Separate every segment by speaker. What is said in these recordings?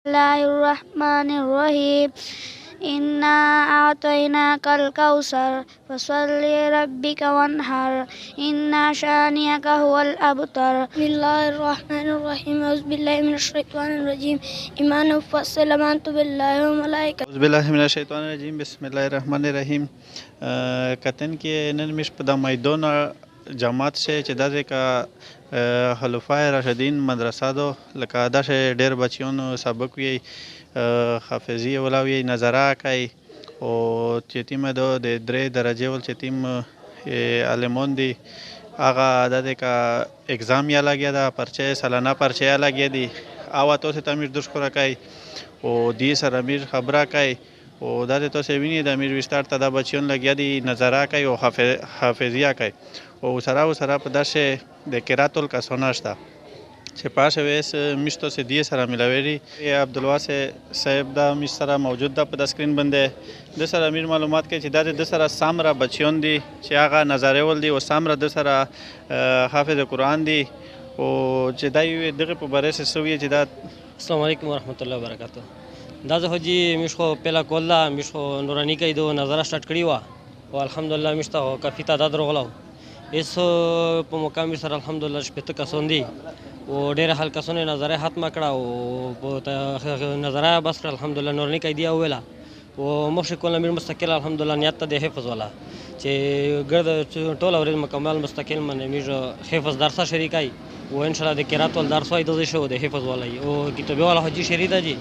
Speaker 1: الله الرحمن الرحيم إنا أعطيناك الكوثر فصل لربك وانحر إن شانئك هو الأبتر. بسم الله الرحمن الرحيم أعوذ بالله من الشيطان الرجيم إيمان فصل آمنت بالله وملائكته.
Speaker 2: أعوذ بالله من الشیطان الرجیم بسم الله الرحمن الرحیم. کتن کې نن مش په د میدان جماعت شي چې داسې کا خلفای راشدین مدرسه دو لکه داسې ډېر بچیانو سبق وي حافظي ولاوي نظره کوي او چې تیمه دو د درې درجې ول چې تیم عالمان دي هغه داسې کا اگزام یا لګیا ده پرچه سالانه پرچه یا لګیا دي او تاسو ته امیر درشکره کوي او دې سره امیر خبره کوي او دا د تاسو ویني د امیر وستار ته د بچیون لګیا دي نظره کوي او حافظیه کوي او سره په داسې د قرات الکسونه شته چې پاسه ویس مشتو سے دی سره ملاوي عبدالواسع صاحب دا مش سره موجود ده په د سکرین باندې د سره امیر معلومات کوي چې د سره سامره بچیون دي چې هغه نظاره ول دي او سامره د سره حافظ قرآن دي او چې دا دغه په باره سره سوي چې دا
Speaker 3: السلام علیکم ورحمت الله وبرکاته. دا زه خو جی مش خو پیلا کوله مش خو نورانی کې دو نظر سٹارټ کړی و او الحمدلله مش ته کافی تعداد راغلو اس په مقام سره الحمدلله شپته کسون دي او ډېر حل کسونه نظر ختم کړه او په نظر بس الحمدلله نورانی کې دی اوله او مخ کوله میر مستقل الحمدلله نیت ته حفظ ولا چې ګرد ټول اورید مکمل مستقل من میر حفظ درس شریکای و ان شاء الله د قرات ول درس وای د شو د حفظ ولای او کتابه والا حجی شریدا جی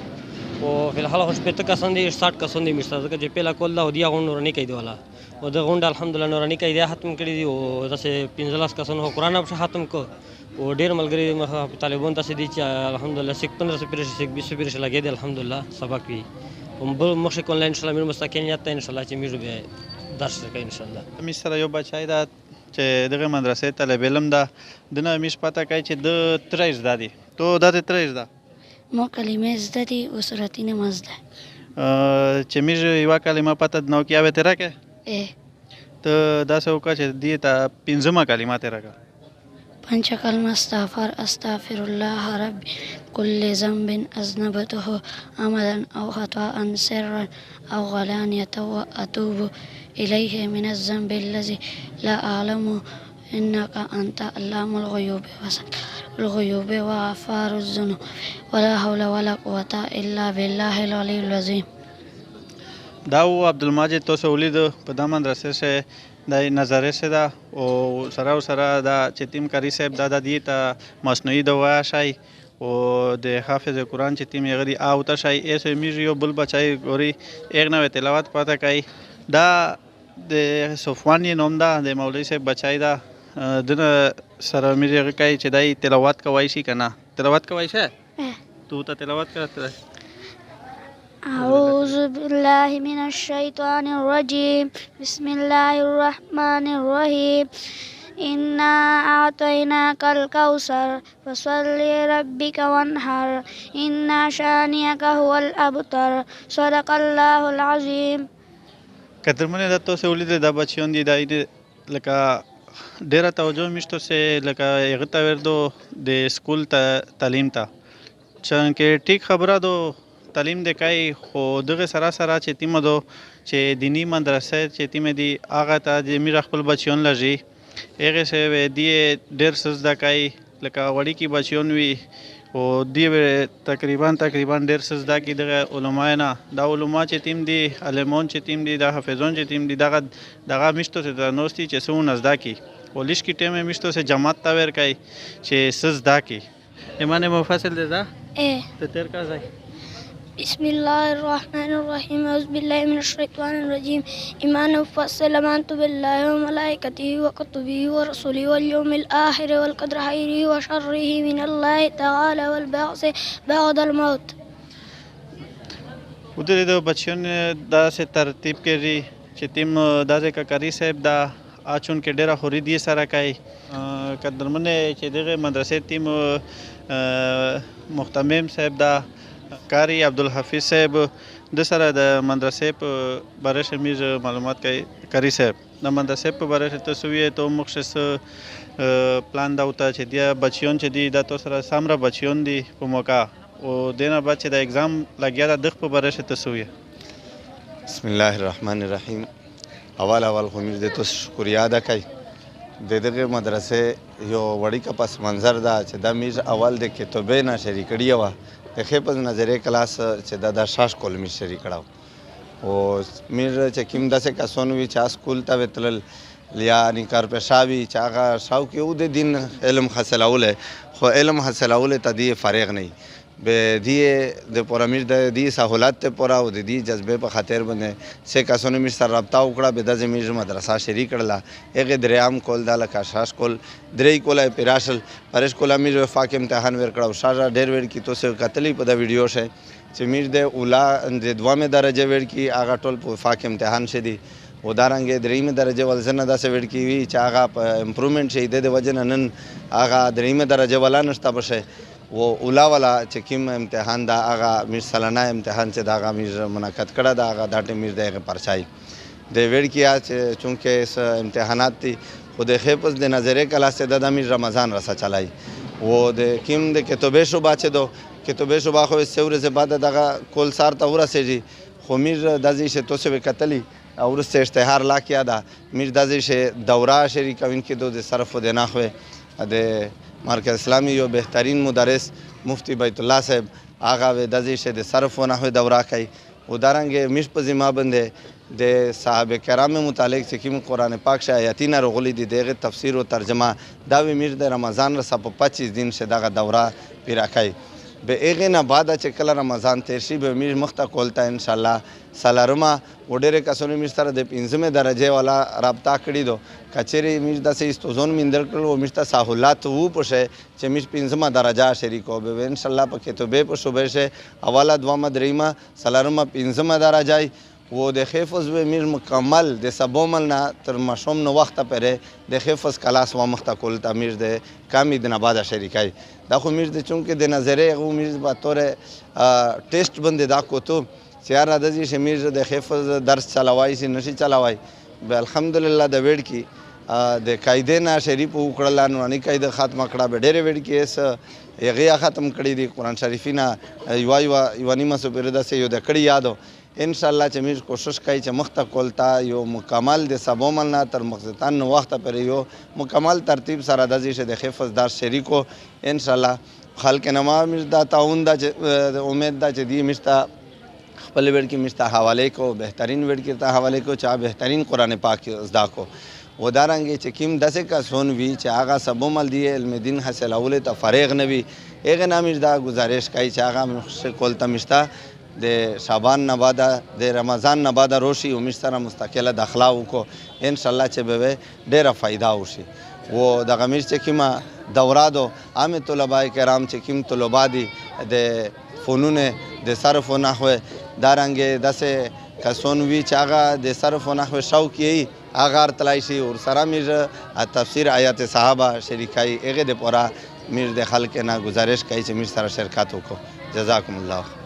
Speaker 3: او فی الحال خوش پته کسان دي 60 کسان دي مشته چې پیلا کول دا دی غون نورانی کوي دی والا او د غونډ الحمدلله نورانی کوي دی ختم کړی دی او داسې 15 کسان هو قران په ختم کو او ډیر ملګری طالبان تاسو دي چې الحمدلله 15 پیرش 20 پیرش لګی دی الحمدلله سبق وی هم بل مخ کول ان شاء الله میر مستقلیت ان شاء الله چې میر به درس کوي ان شاء الله.
Speaker 2: مش سره یو بچای دا چې دغه مدرسې طالب علم ده دنه مش پته کوي چې د ترېز دادي تو د ترېز ده
Speaker 1: مو کلمې زده دي او سورتي نماز ده
Speaker 2: چې میر یو کلمه پته نو کې اوه تیرا کې ته دا څه وکړه چې دې ته پنځمه کلمه تیرا کا
Speaker 1: پنځه کلمه استغفر الله رب كل ذنب اذنبته عمدا او خطا سرا او غلانية واتوب اليه من الذنب الذي لا اعلم انك انت علام الغيوب الغيوب وغفار الذنوب ولا حول ولا قوة الا بالله العلي العظيم.
Speaker 2: دا و عبدالماجد تاسو ولید په دا مدرسې سره د نظر سره دا او سره دا چې تیم کاری صاحب دا دی ته مصنوعي دوا شای او د حافظ قرآن چې تیم یغری او ته شای ایسه میریو بل بچای ګوري ایک نو تلاوت پاته کوي دا د صفوان نوم دا د مولوی صاحب بچای دا دنه سره میری کوي چې دای تلاوت کوي شي کنه تلاوت کوي شه تو ته تلاوت کرته.
Speaker 1: أعوذ بالله من الشيطان الرجيم بسم الله الرحمن الرحيم إنا أعطيناك الكوثر فصل لربك وانحر إن شانئك هو الأبتر صدق الله العظيم.
Speaker 2: قدرمنه د تاسو ولید د بچیون دي دای لکه ډیره توجه مشته سه لکه یغه تا وردو د سکول ته تعلیم ته چونکه ټیک خبره دو تعلیم د کوي خو دغه سره چې تیمه دو چې دینی مدرسې چې تیمه دی هغه ته د میر خپل بچیون لږی هغه سه دی ډیر سزدا کوي لکه وړي کی بچیون وی او دی تقریبا ډیر سزدا کی دغه علما نه دا علما چې تیم دی علمون چې تیم دی دا حافظون چې تیم دی دغه مشتو ته نوستي چې سو نزدا کی ولش کی ټیم مشتو سے جماعت تا ور کوي چې سزدا کی ایمان مفصل ده ته تر کا ځای.
Speaker 1: بسم الله الرحمن الرحيم أعوذ بالله من الشيطان الرجيم إيمان فصل آمنت بالله وملائكته وكتبه ورسله واليوم الآخر والقدر خيره وشره من الله تعالى والبعث بعد الموت.
Speaker 2: ودرې د بچیون دا سه ترتیب کړي چې تیم داسې کاری صاحب دا اچون کې ډیره خوري دي سره کوي قدرمنه چې دغه مدرسې تیم محتمم صاحب دا کاری عبدالحفیظ صاحب د سره د مدرسې په باره شمیز معلومات کوي کاری صاحب د مدرسې په باره ته سوی ته مخصص پلان دا وته چې دی بچیون چې دی د تو سره سامره بچیون دی په موقع او دینه بعد چې د اگزام لګیا ده دغه په باره کې ته څه وایې؟
Speaker 4: بسم الله الرحمن الرحیم. اول خو میر د تاسو شکریا ادا کوي. د دغه مدرسې یو وړی کا پس منظر ده چې دا میر اول د کتابې نه شریک کړی و د خپل نظریه کلاس چې دا شاش کول میر شریک کړو او میر چې کوم داسې کسونه وي چې سکول ته وتل یا نکار پېښاوي چې هغه شاو کې او د دین علم حاصلوله خو علم حاصلوله ته دی فارغ نه به دی د پرامیر د دی سہولت ته پورا او د دی جذبه په خاطر باندې سه کسونه میر سره رابطه وکړه به د زمیر مدرسه شریک کړله هغه دریام کول د لکه شاش کول درې کوله پیراشل پرش کوله میر وفاق امتحان ور کړو شاجا ډېر ور کی تو سه کتلی په د ویډیو شه چې میر د اولا د دوامه درجه ور کی هغه ټول په وفاق امتحان شه دی و دارنګه دریمه درجه ولزنه داسې وړ کی وی چې هغه په امپروومنت شي د وجه نن هغه دریمه درجه ولا نشته بشه و اولا والا چې کوم امتحان دا هغه میر سالانه امتحان چې دا هغه میر منعقد کړه دا هغه د میر دغه پرچای د وړ کیا چې چونکه امتحانات دي خو د خپل د نظریه کلاس د میر رمضان رسا چلای و د کوم د کتابه شو باچ دو کتابه شو با خو سور ز بعد دغه کول سار ته ورسېږي خو میر دزي شه تو سه کتلی اور سے اشتہار لا کیا دا میر دازی سے دورہ شریک ان کی دو د صرف د نحوه د مرکز اسلامی یو بهترین مدرس مفتی بیت الله صاحب آغا و دازی سے د صرف و نحوه دورہ کای ودارنګ مش په ذمہ بنده د صحابه کرام متعلق چې کوم قران پاک شه آیاتین رغلی دي دغه تفسیر او ترجمه دا و میر د رمضان رس په 25 دن سے دغه دوره پیرا کای به ایغه نه بعد چې کله رمضان تیر شي به میر مخته کولتا ان شاء الله سالارما وډېر کسونه میر سره د 15مه درجه والا رابطه کړی دو کچېری میر د سې استوزون مندر کړو میر ته سہولت وو پشه چې میر 15مه درجه شریکو به ان شاء الله پکې ته به په شوبه شه اوله دوامه دریمه سالارما 15مه درجه و د حفظ و میر مکمل د سبومل نه تر مشوم نو وخت پره د حفظ کلاس و مخته کول ته میر د کمی د نباده شریکای دا خو میر د چونکه د نظریه غو میر په تور ټیسټ باندې دا کوته سیاره د دې شمیر د حفظ درس چلوای سي نشي چلوای به الحمدلله د وړ کی د قاعده نه شریف وکړل نو نه قاعده ختم کړه به ډېر وړ کی اس یغه ختم کړی دی قران شریفینا یو نیمه سو پیردا سه یو د کړی یادو ان شاء الله چې میر کوشش کوي چې مخته کولتا یو مکمل د سبومل نه تر مقصدان نو وخت پر یو مکمل ترتیب سره د دې د حفظ دار شریکو ان شاء الله خلک نما میر دا تعاون دا امید دا چې دی مستا خپل وړ کې مستا حواله کو بهترین وړ کې ته حواله کو چا بهترین قران پاک زدا کو ودارنګ چې کیم دسه کا سون وی چې هغه سبومل دی علم دین حاصل اول ته فارغ نه وی اغه نامیر دا گزارش کوي چې هغه کولتا مستا د شعبان نه بعد د رمضان نه بعد روشي امید سره مستقله داخله وکړو ان شاء الله چې به ډیره فائدہ وشي و د غمیر چې کیما دورادو عام طلباء کرام چې کیم طلباء دي د فنون د صرف و نحوه دارنګ دسه کسون وی چې هغه د صرف و نحوه شوق یې هغه تلای شي او سره میر تفسیر آیات صحابه شریکای هغه د پورا میر د خلک نه گزارش کوي چې میر سره شرکت وکړو جزاکم الله